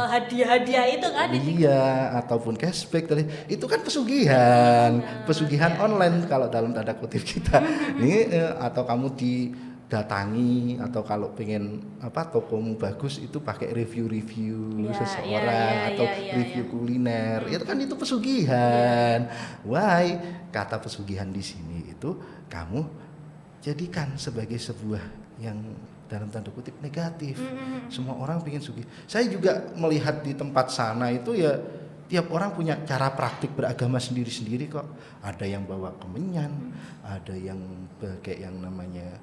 Hadiah-hadiah itu kan di TikTok. Iya, ataupun cashback tadi. Itu kan pesugihan, pesugihan online kalau dalam tanda kutip kita. Ini atau kamu didatangi atau kalau pengen tokomu bagus itu pakai review-review seseorang atau review kuliner. Itu pesugihan. Why? Kata pesugihan di sini itu kamu jadikan sebagai sebuah yang dalam tanda kutip negatif. Semua orang pengen sugih. Saya juga melihat di tempat sana itu ya tiap orang punya cara praktik beragama sendiri-sendiri kok. Ada yang bawa kemenyan, ada yang pakai yang namanya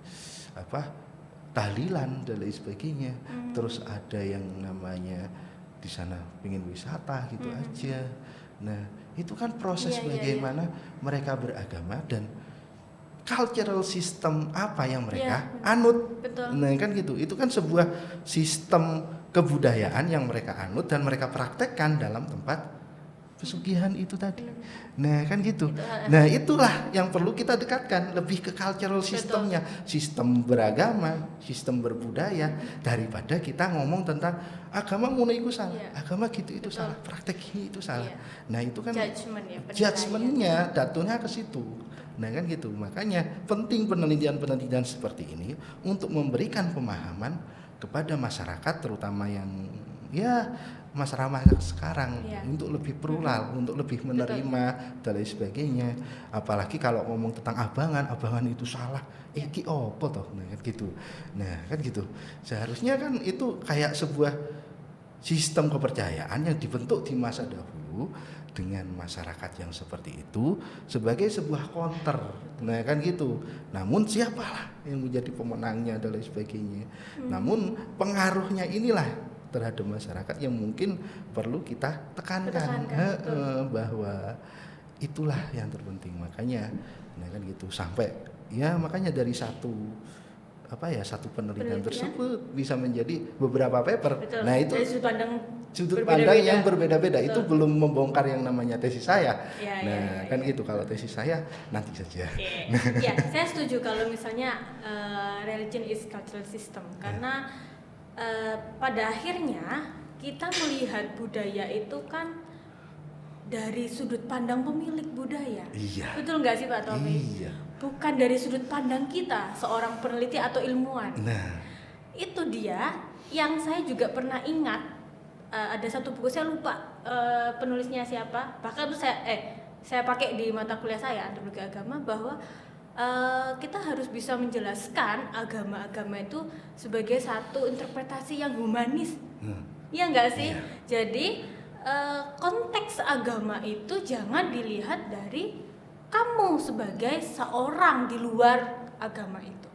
tahlilan dan lain sebagainya. Terus ada yang namanya di sana pengen wisata gitu aja. Nah, itu kan proses bagaimana mereka beragama dan cultural system apa yang mereka anut. Betul. Nah, kan gitu. Itu kan sebuah sistem kebudayaan yang mereka anut dan mereka praktekkan dalam tempat pesugihan itu tadi. Nah, kan gitu. Nah, itulah yang perlu kita dekatkan, lebih ke cultural systemnya, sistem beragama, sistem berbudaya, daripada kita ngomong tentang agama ngono iku salah, agama gitu itu salah, praktek ini itu salah. Nah, itu kan judgement-nya datunya ke situ. Nah, kan gitu. Makanya penting penelitian-penelitian seperti ini untuk memberikan pemahaman kepada masyarakat, terutama yang masyarakat sekarang, untuk lebih plural, untuk lebih menerima dan lain sebagainya. Apalagi kalau ngomong tentang abangan itu salah, iki opo toh, nah kan gitu. Nah, kan gitu. Seharusnya kan itu kayak sebuah sistem kepercayaan yang dibentuk di masa dahulu dengan masyarakat yang seperti itu sebagai sebuah counter. Nah, kan gitu. Namun siapalah yang menjadi pemenangnya dan lain sebagainya. Namun pengaruhnya inilah terhadap masyarakat yang mungkin perlu kita tekankan bahwa itulah yang terpenting. Makanya nah kan gitu, sampai makanya dari satu penelitian tersebut bisa menjadi beberapa paper. Betul. Nah, itu dari sudut pandang yang berbeda-beda. Itu belum membongkar yang namanya tesis saya. Kan gitu. Kalau tesis saya nanti saja. Saya setuju kalau misalnya religion is cultural system, karena pada akhirnya kita melihat budaya itu kan dari sudut pandang pemilik budaya. Betul nggak sih Pak Taufik? Bukan dari sudut pandang kita seorang peneliti atau ilmuwan. Nah, itu dia yang saya juga pernah ingat. Ada satu buku, saya lupa penulisnya siapa, bahkan saya pakai di mata kuliah saya antropologi agama, bahwa kita harus bisa menjelaskan agama-agama itu sebagai satu interpretasi yang humanis. Iya enggak sih? Jadi konteks agama itu jangan dilihat dari kamu sebagai seorang di luar agama itu,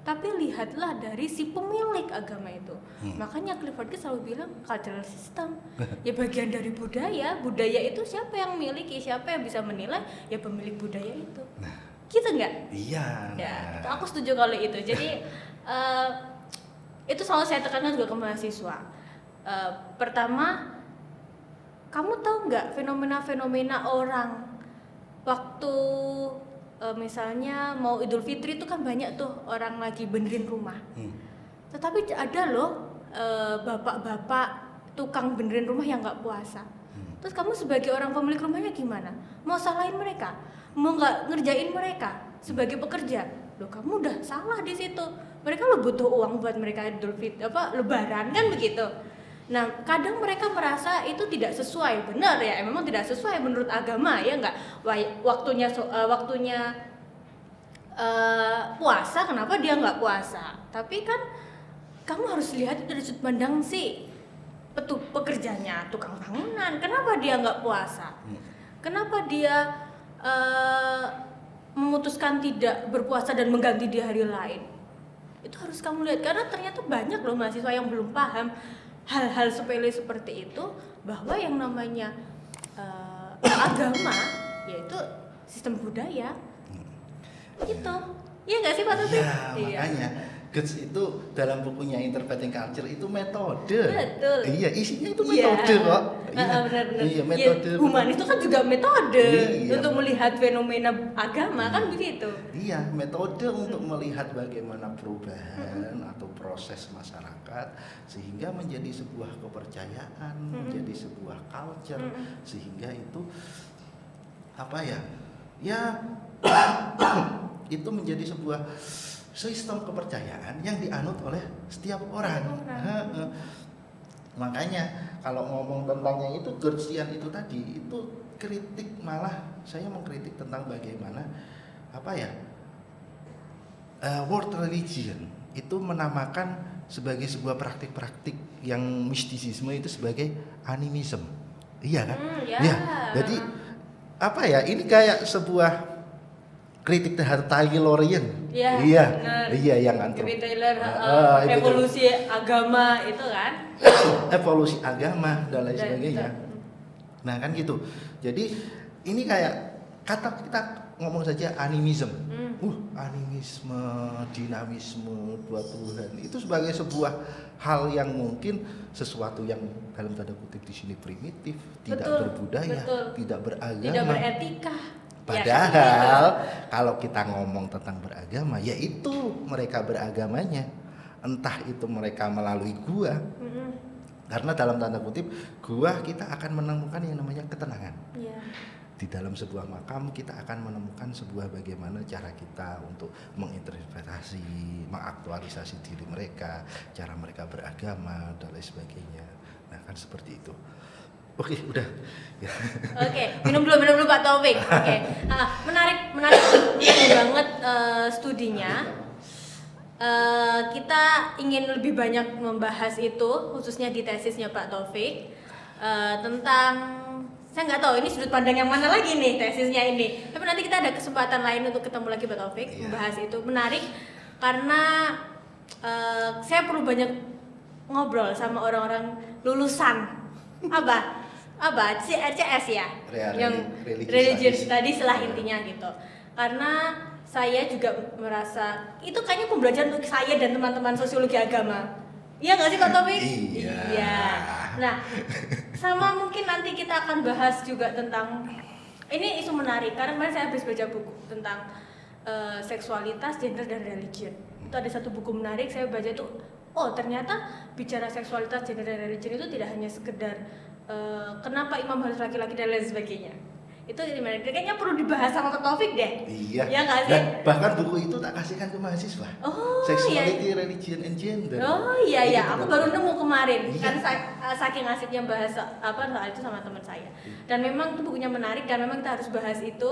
tapi lihatlah dari si pemilik agama itu. Makanya Clifford Geertz selalu bilang cultural system ya bagian dari budaya. Budaya itu siapa yang miliki, siapa yang bisa menilai? Ya pemilik budaya itu. Gitu nggak? Iya. Ya, aku setuju kalau itu. Jadi itu selalu saya tekankan juga ke mahasiswa. Pertama, kamu tahu nggak fenomena-fenomena orang waktu misalnya mau Idul Fitri itu kan banyak tuh orang lagi benerin rumah. Tetapi ada loh bapak-bapak tukang benerin rumah yang nggak puasa. Terus kamu sebagai orang pemilik rumahnya gimana? Mau salahin mereka? Mau nggak ngerjain mereka sebagai pekerja? Loh, kamu udah salah di situ. Mereka lo butuh uang buat mereka Idul Fitri Lebaran kan begitu. Nah, kadang mereka merasa itu tidak sesuai, benar ya, memang tidak sesuai menurut agama ya enggak. Waktunya puasa, kenapa dia nggak puasa? Tapi kan kamu harus lihat itu dari sudut pandang si pekerjanya, tukang bangunan, kenapa dia nggak puasa? Kenapa dia memutuskan tidak berpuasa dan mengganti di hari lain? Itu harus kamu lihat, karena ternyata banyak loh mahasiswa yang belum paham hal-hal sepele seperti itu, bahwa yang namanya agama yaitu sistem budaya. Gitu. Iya nggak sih Pak Taufik? Makanya Guts itu dalam bukunya Interpreting Culture itu metode. Betul. Iya, isinya itu metode kok. Iya, Benar-benar. iya metode. Ya, humanis itu kan juga metode Iya. untuk melihat fenomena agama kan begitu. Iya, metode untuk melihat bagaimana perubahan atau proses masyarakat sehingga menjadi sebuah kepercayaan, menjadi sebuah culture, sehingga itu apa ya? Ya itu menjadi sebuah sistem kepercayaan yang dianut oleh setiap orang. Makanya kalau ngomong tentang yang itu Georgian itu tadi itu kritik, malah saya mengkritik tentang bagaimana apa ya world religion itu menamakan sebagai sebuah praktik-praktik yang mistisisme itu sebagai animism. Iya kan? Ya. Jadi apa ya, ini kayak sebuah kritik terhadap Taylorian. Iya, yang Taylor, evolusi agama itu kan. Evolusi agama dan lain sebagainya. Nah kan gitu. Jadi ini kayak kata kita ngomong saja animism. Animisme, dinamisme, dua Tuhan itu sebagai sebuah hal yang mungkin sesuatu yang dalam tanda kutip di sini primitif, tidak berbudaya, tidak beragama, tidak beretika. Padahal kalau kita ngomong tentang beragama, yaitu mereka beragamanya, entah itu mereka melalui gua, karena dalam tanda kutip gua kita akan menemukan yang namanya ketenangan. Di dalam sebuah makam kita akan menemukan sebuah bagaimana cara kita untuk menginterpretasi, mengaktualisasi diri mereka, cara mereka beragama dan lain sebagainya. Nah kan seperti itu. Oke, udah. Oke, minum dulu Pak Taufik. Oke, menarik banget studinya. Kita ingin lebih banyak membahas itu, khususnya di tesisnya Pak Taufik, tentang, saya nggak tahu ini sudut pandang yang mana lagi nih tesisnya ini. Tapi nanti kita ada kesempatan lain untuk ketemu lagi Pak Taufik, membahas itu. Menarik karena saya perlu banyak ngobrol sama orang-orang lulusan apa CRCS ya, yang religious studies lah intinya gitu. Karena saya juga merasa itu kayaknya pembelajaran untuk saya dan teman-teman sosiologi agama. Iya nggak sih Pak Taufik? Iya. Nah, sama mungkin nanti kita akan bahas juga tentang ini isu menarik karena kemarin saya habis baca buku tentang seksualitas, gender dan religion. Itu ada satu buku menarik saya baca itu. Oh ternyata bicara seksualitas, gender dan religion itu tidak hanya sekedar kenapa imam harus laki-laki dan lain sebagainya. Itu kayaknya perlu dibahas sama Pak Taufik deh. Iya. Ya nggak sih? Dan bahkan buku itu tak kasihkan ke mahasiswa. Sexuality, Religion and Gender. Oh iya, aku baru nemu kemarin. Kan saking asiknya bahas soal itu sama teman saya. Dan memang itu bukunya menarik dan memang kita harus bahas itu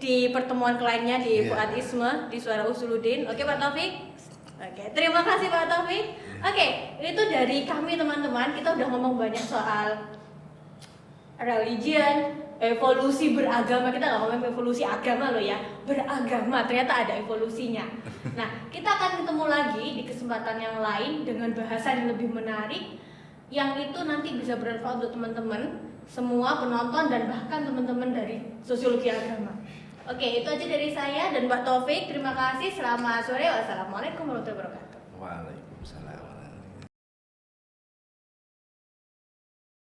di pertemuan lainnya di Fuadisme di Suara Usuluddin. Oke Pak Taufik? Oke, terima kasih Pak Taufik. Oke, itu dari kami teman-teman. Kita udah ngomong banyak soal religion, evolusi beragama. Kita nggak ngomong evolusi agama loh ya, beragama ternyata ada evolusinya. Nah, kita akan ketemu lagi di kesempatan yang lain dengan bahasan yang lebih menarik, yang itu nanti bisa bermanfaat untuk teman-teman semua penonton dan bahkan teman-teman dari sosiologi agama. Oke, itu aja dari saya dan Pak Taufik. Terima kasih. Selamat sore. Wassalamualaikum warahmatullahi wabarakatuh. Waalaikumsalam.